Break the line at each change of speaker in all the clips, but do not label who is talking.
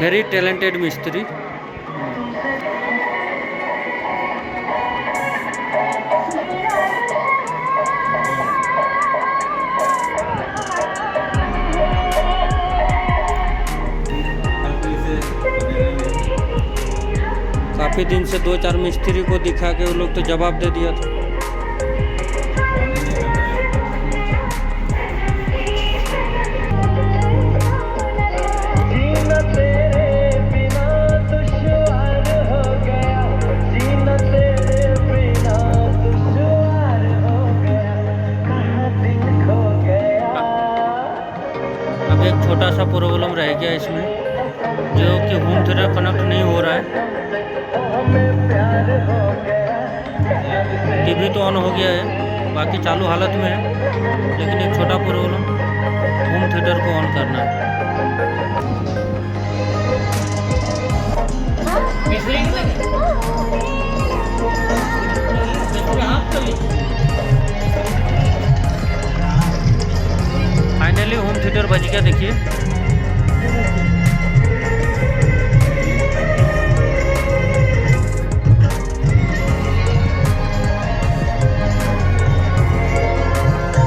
Very talented मिस्त्री। काफ़ी दिन से 2-4 मिस्त्री को दिखा के वो लोग तो जवाब दे दिया था। अब एक छोटा सा प्रॉब्लम रह गया इसमें, जो कि होम थिएटर कनेक्ट नहीं हो रहा है। टीवी तो ऑन हो गया है, बाकी चालू हालत में है, लेकिन एक छोटा प्रॉब्लम, होम थिएटर को ऑन करना है। फाइनली होम थिएटर बज गया, देखिए।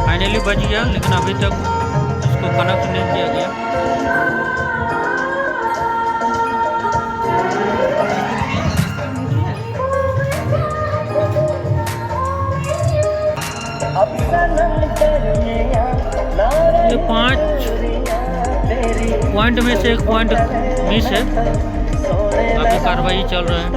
फाइनली बज गया, लेकिन अभी तक इसको कनेक्ट नहीं किया गया। ये 5 पॉइंट में से एक पॉइंट मिस है, अभी कार्रवाई चल रहा है।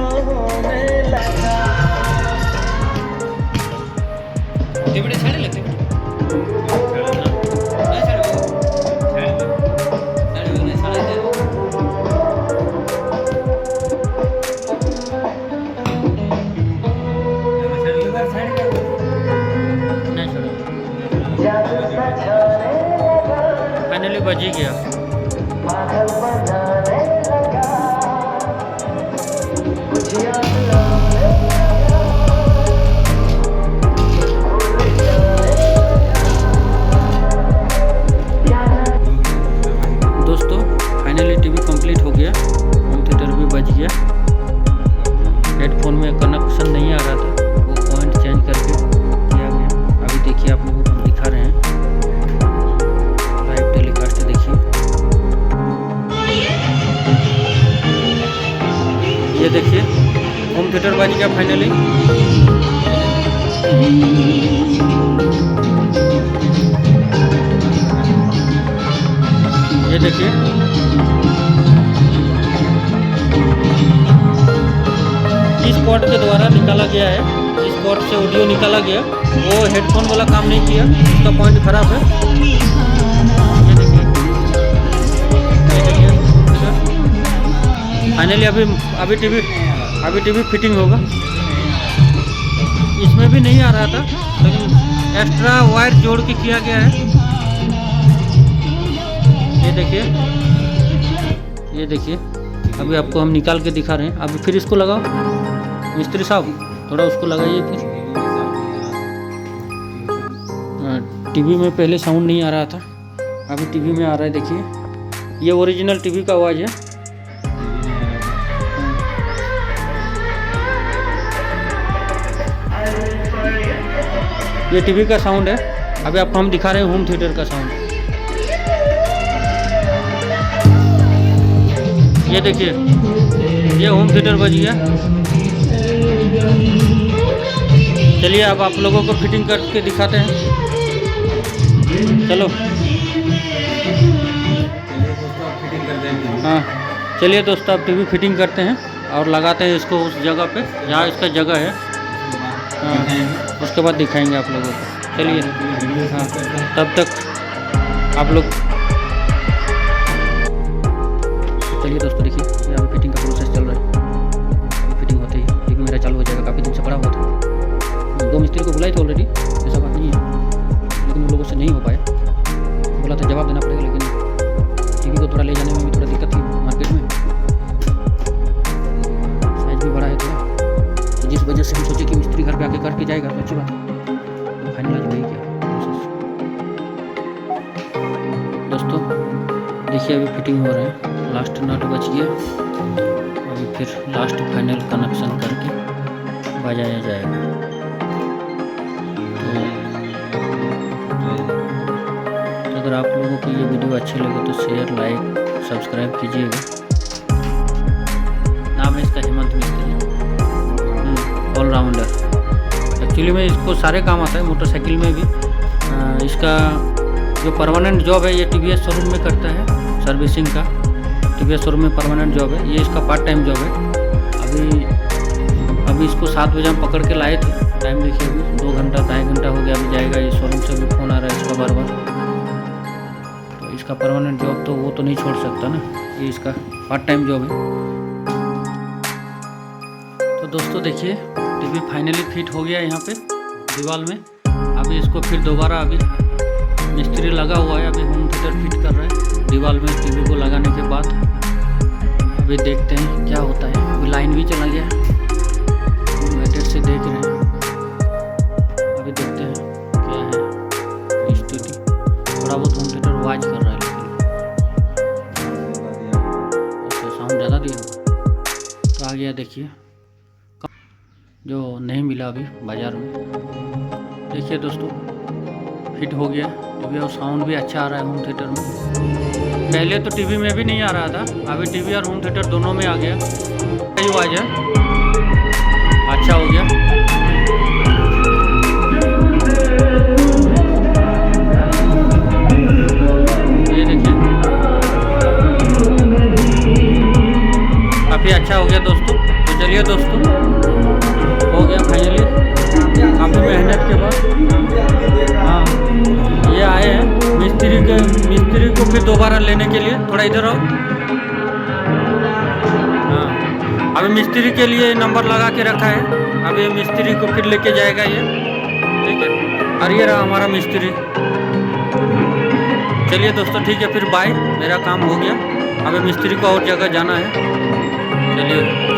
फाइनली बज ही गया। दोस्तों फाइनली टीवी कंप्लीट हो गया, होम थिएटर भी बज गया। हेडफोन में कनेक्शन नहीं आ रहा था, वो पॉइंट चेंज करके किया गया। अभी देखिए, आप लोगों को दिखा रहे हैं, लाइव टेलीकास्ट देखिए। ये देखिए, होम थिएटर बज गया फाइनली। ये देखिए, इस पोर्ट के द्वारा निकाला गया है, इस पोर्ट से ऑडियो निकाला गया। वो हेडफोन वाला काम नहीं किया, उसका पॉइंट खराब है। ये देखिए, फाइनली अभी टीवी फिटिंग होगा। इसमें भी नहीं आ रहा था, लेकिन एक्स्ट्रा वायर जोड़ के किया गया है। ये देखिए, अभी आपको हम निकाल के दिखा रहे हैं। अभी फिर इसको लगाओ, मिस्त्री साहब थोड़ा उसको लगाइए फिर। टीवी में पहले साउंड नहीं आ रहा था, अभी टीवी में आ रहा है। देखिए, ये ओरिजिनल टीवी का आवाज़ है। ये टीवी का साउंड है। अभी आपको हम दिखा रहे हैं होम थिएटर का साउंड। ये देखिए, ये होम थिएटर बज गया। चलिए अब आप लोगों को फिटिंग करके दिखाते हैं। चलो, हाँ चलिए दोस्तों, अब टीवी फिटिंग करते हैं और लगाते हैं इसको उस जगह पे जहाँ इसका जगह है। हाँ, उसके बाद दिखाएंगे आप लोगों को। चलिए, हाँ तब तक आप लोग, चलिए दोस्तों देखिए, यहाँ पे फिटिंग का प्रोसेस चल रहा है। फिटिंग होते ही टीवी मेरा चालू हो जाएगा। काफ़ी दिन से पड़ा हुआ था, 2 मिस्त्री को बुलाए थे ऑलरेडी, ऐसा बात नहीं है, लेकिन उन लोगों से नहीं हो पाया। बोला था जवाब देना पड़ेगा, लेकिन टीवी को थोड़ा ले जाने में भी थोड़ा दिक्कत थी मार्केट में, साइज भी बड़ा है थोड़ा, तो जिस वजह से हम सोचे कि मिस्त्री घर पे आके करके जाएगा तो अच्छी बात है। तो फाइनल आज वही किया दोस्तों। देखिए अभी फिटिंग हो रहा है। लास्ट नट बच गया। अभी फिर लास्ट फाइनल कनेक्शन करके बजाया जाएगा। तो अगर आप लोगों को ये वीडियो अच्छी लगे तो शेयर, लाइक, सब्सक्राइब कीजिएगा। नाम है इसका हेमंत मिस्त्री, ऑलराउंडर। एक्चुअली में इसको सारे काम आता है, मोटरसाइकिल में भी। इसका जो परमानेंट जॉब है ये TVS शोरूम में करता है, सर्विसिंग का। TVS शोरूम में परमानेंट जॉब है, ये इसका पार्ट टाइम जॉब है। अभी इसको 7 बजे हम पकड़ के लाए थे। टाइम देखिए, अभी 2 घंटा 2.5 घंटा हो गया। अभी जाएगा, ये शोरूम से भी फ़ोन आ रहा है इसका बार बार। तो इसका परमानेंट जॉब तो वो तो नहीं छोड़ सकता ना, ये इसका पार्ट टाइम जॉब है। तो दोस्तों देखिए, टीवी फाइनली फिट हो गया यहाँ पे दीवार में। अभी इसको फिर दोबारा, अभी मिस्त्री लगा हुआ है, अभी होम थिएटर फिट कर रहा है दीवार में टीवी को लगाने के बाद। अभी देखते हैं क्या होता है। अभी लाइन भी चला गया, इन्वर्टर से देख रहे हैं। अभी देखते हैं क्या है स्थिति। थोड़ा बहुत होम थिएटर आवाज कर रहा है, लेकिन साउंड ज़्यादा दिया होगा। तो आ गया देखिए, जो नहीं मिला अभी बाज़ार में। देखिए दोस्तों, फिट हो गया टीवी और साउंड भी अच्छा आ रहा है होम थिएटर में। पहले तो टीवी में भी नहीं आ रहा था, अभी टीवी और होम थिएटर दोनों में आ गया। सही आवाज़ है, अच्छा हो गया। ये देखिए, काफ़ी अच्छा हो गया दोस्तों। तो चलिए दोस्तों, हो गया फाइनली काफ़ी मेहनत के बाद। हाँ, ये आए हैं मिस्त्री को फिर दोबारा लेने के लिए। थोड़ा इधर आओ। हाँ, अभी मिस्त्री के लिए नंबर लगा के रखा है। अभी मिस्त्री को फिर लेके जाएगा ये, ठीक है। और ये रहा हमारा मिस्त्री। चलिए दोस्तों, ठीक है, फिर बाय। मेरा काम हो गया, अभी मिस्त्री को और जगह जाना है। चलिए।